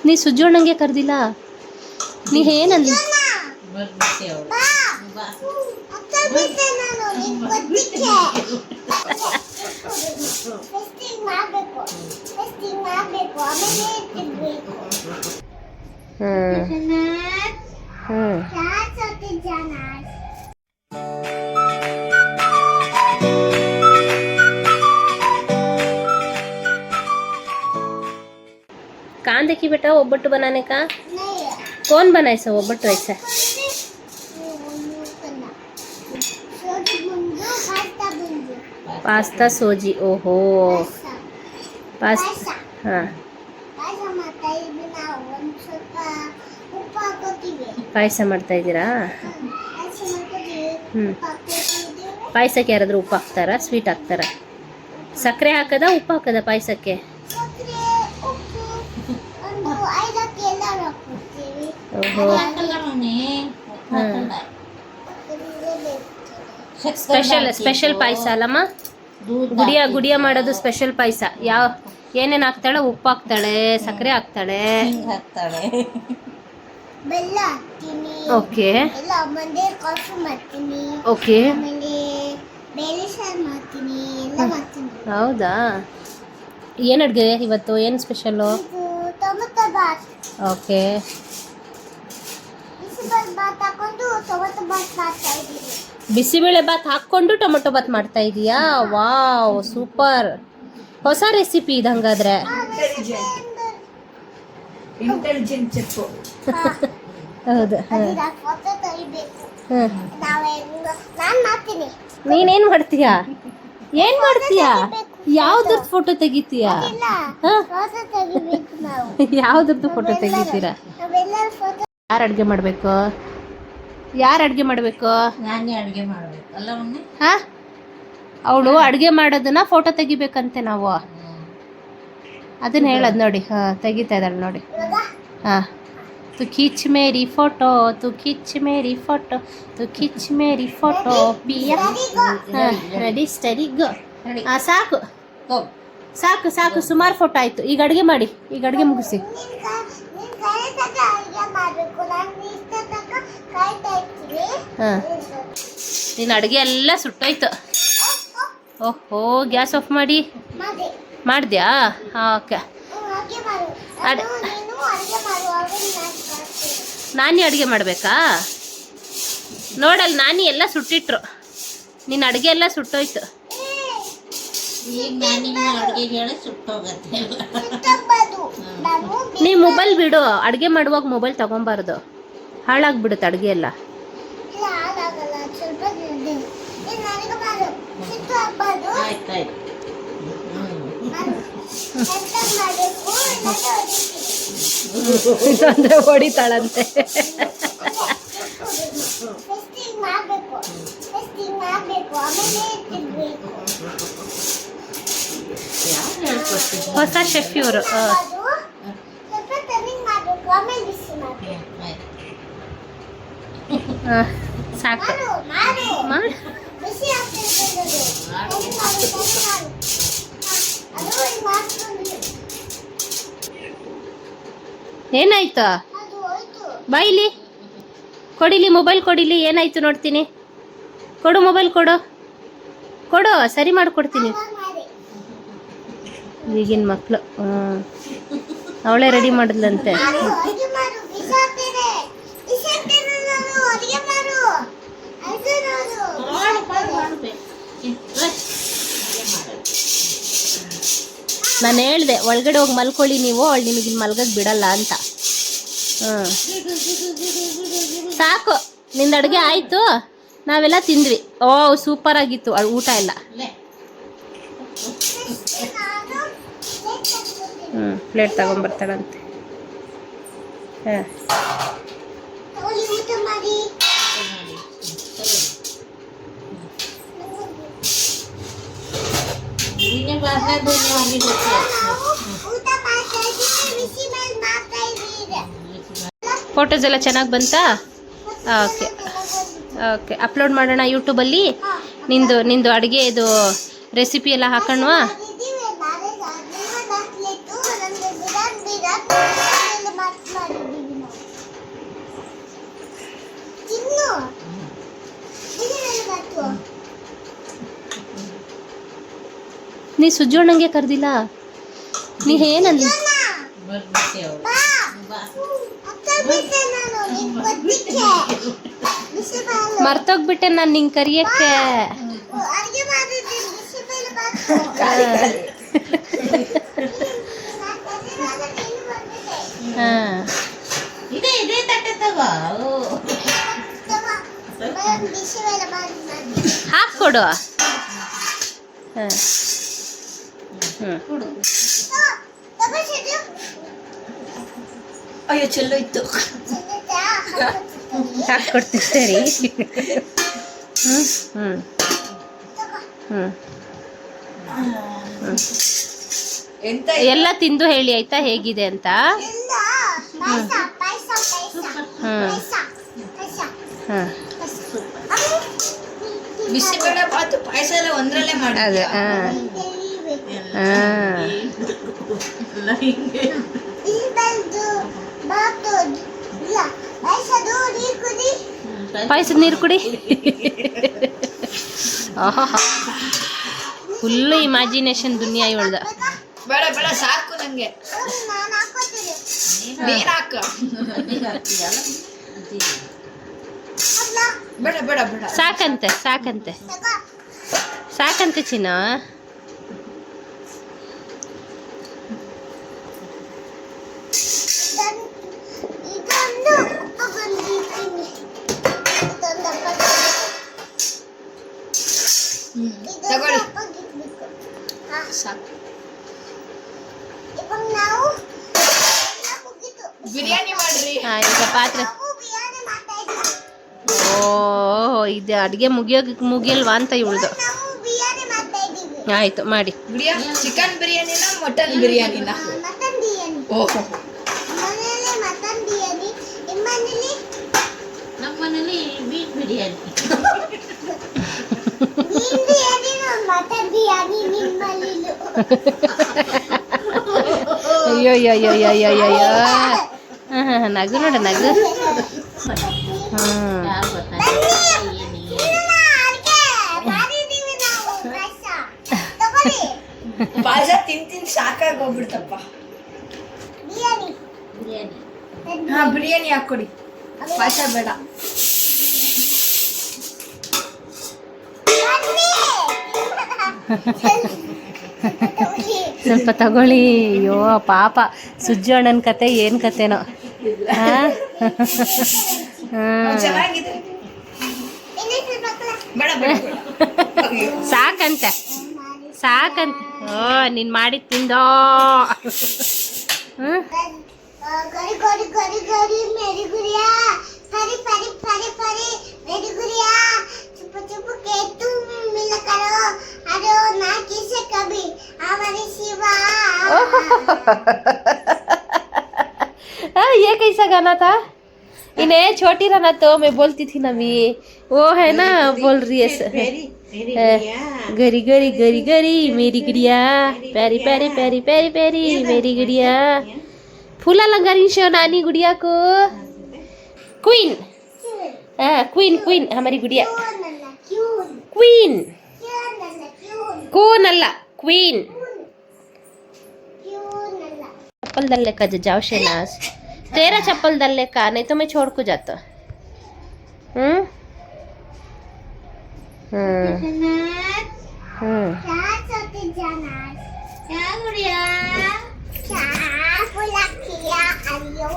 ನೀ ಸುಜ್ಜೋಣಂಗೆ ಕರ್ದಿಲ್ಲ. ನೀ ಏನಂದ? कान देखी बेटा ओब्बट्टू बनाने का कौन बनाए सा ओब्बट्टू ऐसा? पास्ता सोजी ओहो पास्ता हाँ ಪಾಯಸ ಮಾಡ್ತಾ ಇದ್ದೀರಾ? ಪಾಯಸಕ್ಕೆ ಯಾರಾದರೂ ಉಪ್ಪು ಹಾಕ್ತಾರಾ? ಸ್ವೀಟ್ ಹಾಕ್ತಾರಾ? ಸಕ್ಕರೆ ಹಾಕದ ಉಪ್ಪು ಹಾಕದ ಪಾಯಸಕ್ಕೆ? ಓಹೋ ಸ್ಪೆಷಲ್ ಪಾಯಸ ಅಲ್ಲಮ್ಮ? ಗುಡಿಯ ಮಾಡೋದು ಸ್ಪೆಷಲ್ ಪಾಯಸ. ಏನೇನು ಹಾಕ್ತಾಳೆ? ಉಪ್ಪು ಹಾಕ್ತಾಳೆ, ಸಕ್ಕರೆ ಹಾಕ್ತಾಳೆ, ಬೆಲ್ಲ ಹಾಕ್ತೀನಿ. ಓಕೆ ಓಕೆ ಹೌದಾ? ಏನು ಅಡುಗೆ ಇವತ್ತು? ಏನು ಸ್ಪೆಷಲ್ಲು? ಓಕೆ ಬಿಸಿಬೇಳೆ ಬಾತ್ ಹಾಕ್ಕೊಂಡು ಟೊಮೆಟೊ ಬಾತ್ ಮಾಡ್ತಾ ಇದೀಯಾ? ವಾವ್ ಸೂಪರ್, ಹೊಸ ರೆಸಿಪಿ ಇದು ಹಂಗಾದ್ರೆ. ಹೌದು. ನೀನೇನ್ ಮಾಡ್ತೀಯಾ? ಏನ್ ಮಾಡ್ತೀಯಾ? ಯಾವ್ದ್ರದ್ದು ಫೋಟೋ ತೆಗಿತೀಯಾ? ಯಾವ್ದ್ರದ್ದು ಫೋಟೋ ತೆಗಿತೀರಾ? ಯಾರು ಅಡ್ಗೆ ಮಾಡ್ಬೇಕು? ಯಾರು ಅಡ್ಗೆ ಮಾಡ್ಬೇಕು? ನಾನೇ ಅಡ್ಗೆ ಮಾಡ್ಬೇಕು ಅಲ್ಲ ಮಮ್ಮಿ? ಹಾ, ಅವಳು ಅಡ್ಗೆ ಮಾಡೋದನ್ನ ಫೋಟೋ ತೆಗಿಬೇಕಂತೆ ನಾವು. ಅದನ್ನ ಹೇಳದ್ ನೋಡಿ. ಹಾ, ತೆಗಿತಾ ಇದ್ದಾಳೆ ನೋಡಿ. ಹಾ, तू खींच मेरी फोटो, तू खींच मेरी फोटो, तू खींच मेरी फोटो पिया. ರೆಡಿ ಸ್ಟಡಿ ಗೋ. ಹಾ, ಸಾಕು ಸಾಕು ಸಾಕು, ಸುಮಾರು ಫೋಟೋ ಆಯ್ತು. ಈಗ ಅಡುಗೆ ಮಾಡಿ, ಈಗ ಅಡುಗೆ ಮುಗಿಸಿ. ಹಾಂ, ನಿನ್ನ ಅಡುಗೆ ಎಲ್ಲ ಸುಟ್ಟೋಯ್ತು. ಓಹೋ, ಗ್ಯಾಸ್ ಆಫ್ ಮಾಡಿ ಮಾಡಿದ್ಯಾ? ಓಕೆ. ನಾನಿ ಅಡುಗೆ ಮಾಡಬೇಕಾ? ನೋಡಲ್ಲಿ ನಾನಿ ಎಲ್ಲ ಸುಟ್ಟಿಟ್ರು. ನಿನ್ನ ಅಡುಗೆ ಎಲ್ಲ ಸುಟ್ಟೋಯ್ತು. ನೀ ಮೊಬೈಲ್ ಬಿಡು, ಅಡುಗೆ ಮಾಡುವಾಗ ಮೊಬೈಲ್ ತಗೊಬಾರ್ದು, ಹಾಳಾಗ್ಬಿಡುತ್ತೆ ಅಡುಗೆ ಎಲ್ಲ. ಅಂದ್ರೆ ಹೊಡಿತಾಳಂತೆ. ಹೊಸ ಶೆಫ್ ಇವರು. ಸಾಕು ಮಾಡಿ. ಏನಾಯ್ತು? ಬಾಯಿಲಿ ಕೊಡಿಲಿ, ಮೊಬೈಲ್ ಕೊಡಿಲಿ. ಏನಾಯ್ತು ನೋಡ್ತೀನಿ. ಕೊಡು ಮೊಬೈಲ್, ಕೊಡು ಕೊಡು, ಸರಿ ಮಾಡಿಕೊಡ್ತೀನಿ. ಈಗಿನ ಮಕ್ಕಳು. ಅವಳೇ ರೆಡಿ ಮಾಡಿದ್ಲಂತೆ. ನಾನು ಹೇಳಿದೆ ಒಳಗಡೆ ಹೋಗಿ ಮಲ್ಕೊಳ್ಳಿ ನೀವು, ಅವಳು ನಿಮಗೆ ಮಲ್ಗಕ್ಕೆ ಬಿಡಲ್ಲ ಅಂತ. ಸಾಕು, ನಿಂದ ಅಡುಗೆ ಆಯಿತು, ನಾವೆಲ್ಲ ತಿಂದ್ವಿ. ಓ ಸೂಪರ್ ಆಗಿತ್ತು ಊಟ ಎಲ್ಲ. ಪ್ಲೇಟ್ ತಗೊಂಬರ್ತಾಳಂತೆ. ಹಾಂ, ಫೋಟೋಸ್ ಎಲ್ಲ ಚೆನ್ನಾಗಿ ಬಂತಾ? ಓಕೆ ಓಕೆ, ಅಪ್ಲೋಡ್ ಮಾಡೋಣ ಯೂಟ್ಯೂಬಲ್ಲಿ. ನಿಂದು ಅಡುಗೆ ಇದು ರೆಸಿಪಿ ಎಲ್ಲ ಹಾಕೋಣವಾ? ನೀ ಸುಜ್ಜೋಣಂಗೆ ಕರ್ದಿಲ್ಲ. ನೀ ಏನಂದ್ರಿ? ಬರ್ಬಿಟ್ಟೆ ಅವಳು. ಬಾ. ಮರ್ತೋಗ್ಬಿಟ್ಟೆ ನಾನು ನಿಂಗೆ ಕರಿಯಕ್ಕೆ. ಹಾಂ ಇದೇ ತಟ್ಟೆ ತಗೋ. ಹಾಕ್ಕೊಡು. ಹಾಂ ಹ್ಞೂ ಕೊಡು. ಅಯ್ಯೋ ಚೆಲ್ಲೋಯ್ತು. ಹಾಕ್ಕೊಡ್ತೀನಿ ಸರಿ. ಹ್ಞೂ ಹ್ಞೂ ಹ್ಞೂ ಎಂತ ಎಲ್ಲ ತಿಂದು ಹೇಳಿ ಆಯ್ತಾ ಹೇಗಿದೆ ಅಂತ. ಹ್ಞೂ ಹ್ಞೂ ಬಿಸಿಬೇಳೆ ಬಾತು ಪಾಯಸ ಎಲ್ಲ ಒಂದ್ರಲ್ಲೇ ಮಾಡಿ. ಅದೇ ಹಾಂ ಹಾಂ ಎಲ್ಲ ಹಿಂಗೆ. ಪಾಯಸದ ನೀರು ಕುಡಿ. ಆಹಾ ಫುಲ್ಲು ಇಮ್ಯಾಜಿನೇಷನ್ ದುನಿಯಾ ಇವಳ್ದ. ಬೇಡ ಬೇಡ ಸಾಕು ನಂಗೆ. ನೀನ್ ಹಾಕ. ಅಜ್ಜಿಗೆ ಹಾಕ್ತೀಯಲ್ಲ? ಅಜ್ಜಿಗೆ. ಬೇಡ ಬೇಡ ಬೇಡ. ಸಾಕಂತೆ ಸಾಕಂತೆ ಸಾಕಂತೆ ಚಿನ್ನ. ತಗೊಳ್ಳಿ ಸಾಕು. ಬಿರಿಯಾನಿ ಮಾಡ್ರಿ. ಹಾಂ ಈಗ ಪಾತ್ರೆ. ಓ ಇದು ಅಡುಗೆ ಮುಗಿಯಲ್ವಾ ಅಂತ ಇವಳ್ದು. ಆಯಿತು ಮಾಡಿ. ಚಿಕನ್ ಬಿರಿಯಾನಿನ ಮಟನ್ ಬಿರಿಯಾನಿನ? ಓಹೋ ನಮ್ಮ ಮನೇಲಿ ಮೀಟ್ ಬಿರಿಯಾನಿ. ಅಯ್ಯೋ ಅಯ್ಯೋ ಅಯ್ಯೋ ಅಯ್ಯೋ ಅಯ್ಯೋ. ಹಾಂ ಹಾಂ ನಗು ನೋಡ ನಗು. ಹಾಂ ಯಾರು ಗೊತ್ತಾ? ಪಾಯಸ ತಿಂತೀನಿ ಸಾಕಾಗಿ ಹೋಗ್ಬಿಡ್ತಪ್ಪ. ಬಿರಿಯಾನಿ. ಹಾ ಬಿರಿಯಾನಿ ಹಾಕೊಡಿ, ಪಾಯಸ ಬೇಡ. ಸ್ವಲ್ಪ ತಗೊಳ್ಳಿ. ಅಯ್ಯೋ ಪಾಪ ಸುಜ್ಜು ಅಣ್ಣನ ಕತೆ ಏನು ಕತೆನೋ. ಹಾಂ ಹಾಂ ಚೆನ್ನಾಗಿದೆ. ಬೇಡ ಬೇಡ ಬೇಡ. ಸಾಕಂತೆ ಸಾಕಂತೆ. ಓ ನೀನು ಮಾಡಿ ತಿಂದೋ. ಹ್ಞೂ गरी गरी गरी गरी मेरी गुड़िया फरी फरी फरी फरी मेरी गुड़िया चुप चुप के तुम मिल करो अरे ना किसे कभी हमारी शिवा। ये कैसा गाना था? इन्हें छोटी रहना तो मैं बोलती थी ना मी. वो है ना बोल रही है गरी गरी गरी गरी मेरी गुड़िया प्यारी प्यारी प्यारी प्यारी प्यारी मेरी गुड़िया. फूला लगा रही शो नानी गुड़िया को. क्वीन क्वीन क्वीन हमारी गुड़िया क्वीन. कौन अल्लाह क्वीन. चप्पल दल लेकर जाओ शहनाज. तेरा चप्पल दल लेकर नहीं तो मैं छोड़ को जाता. क्या गुड़िया क्या फुला किया अरियो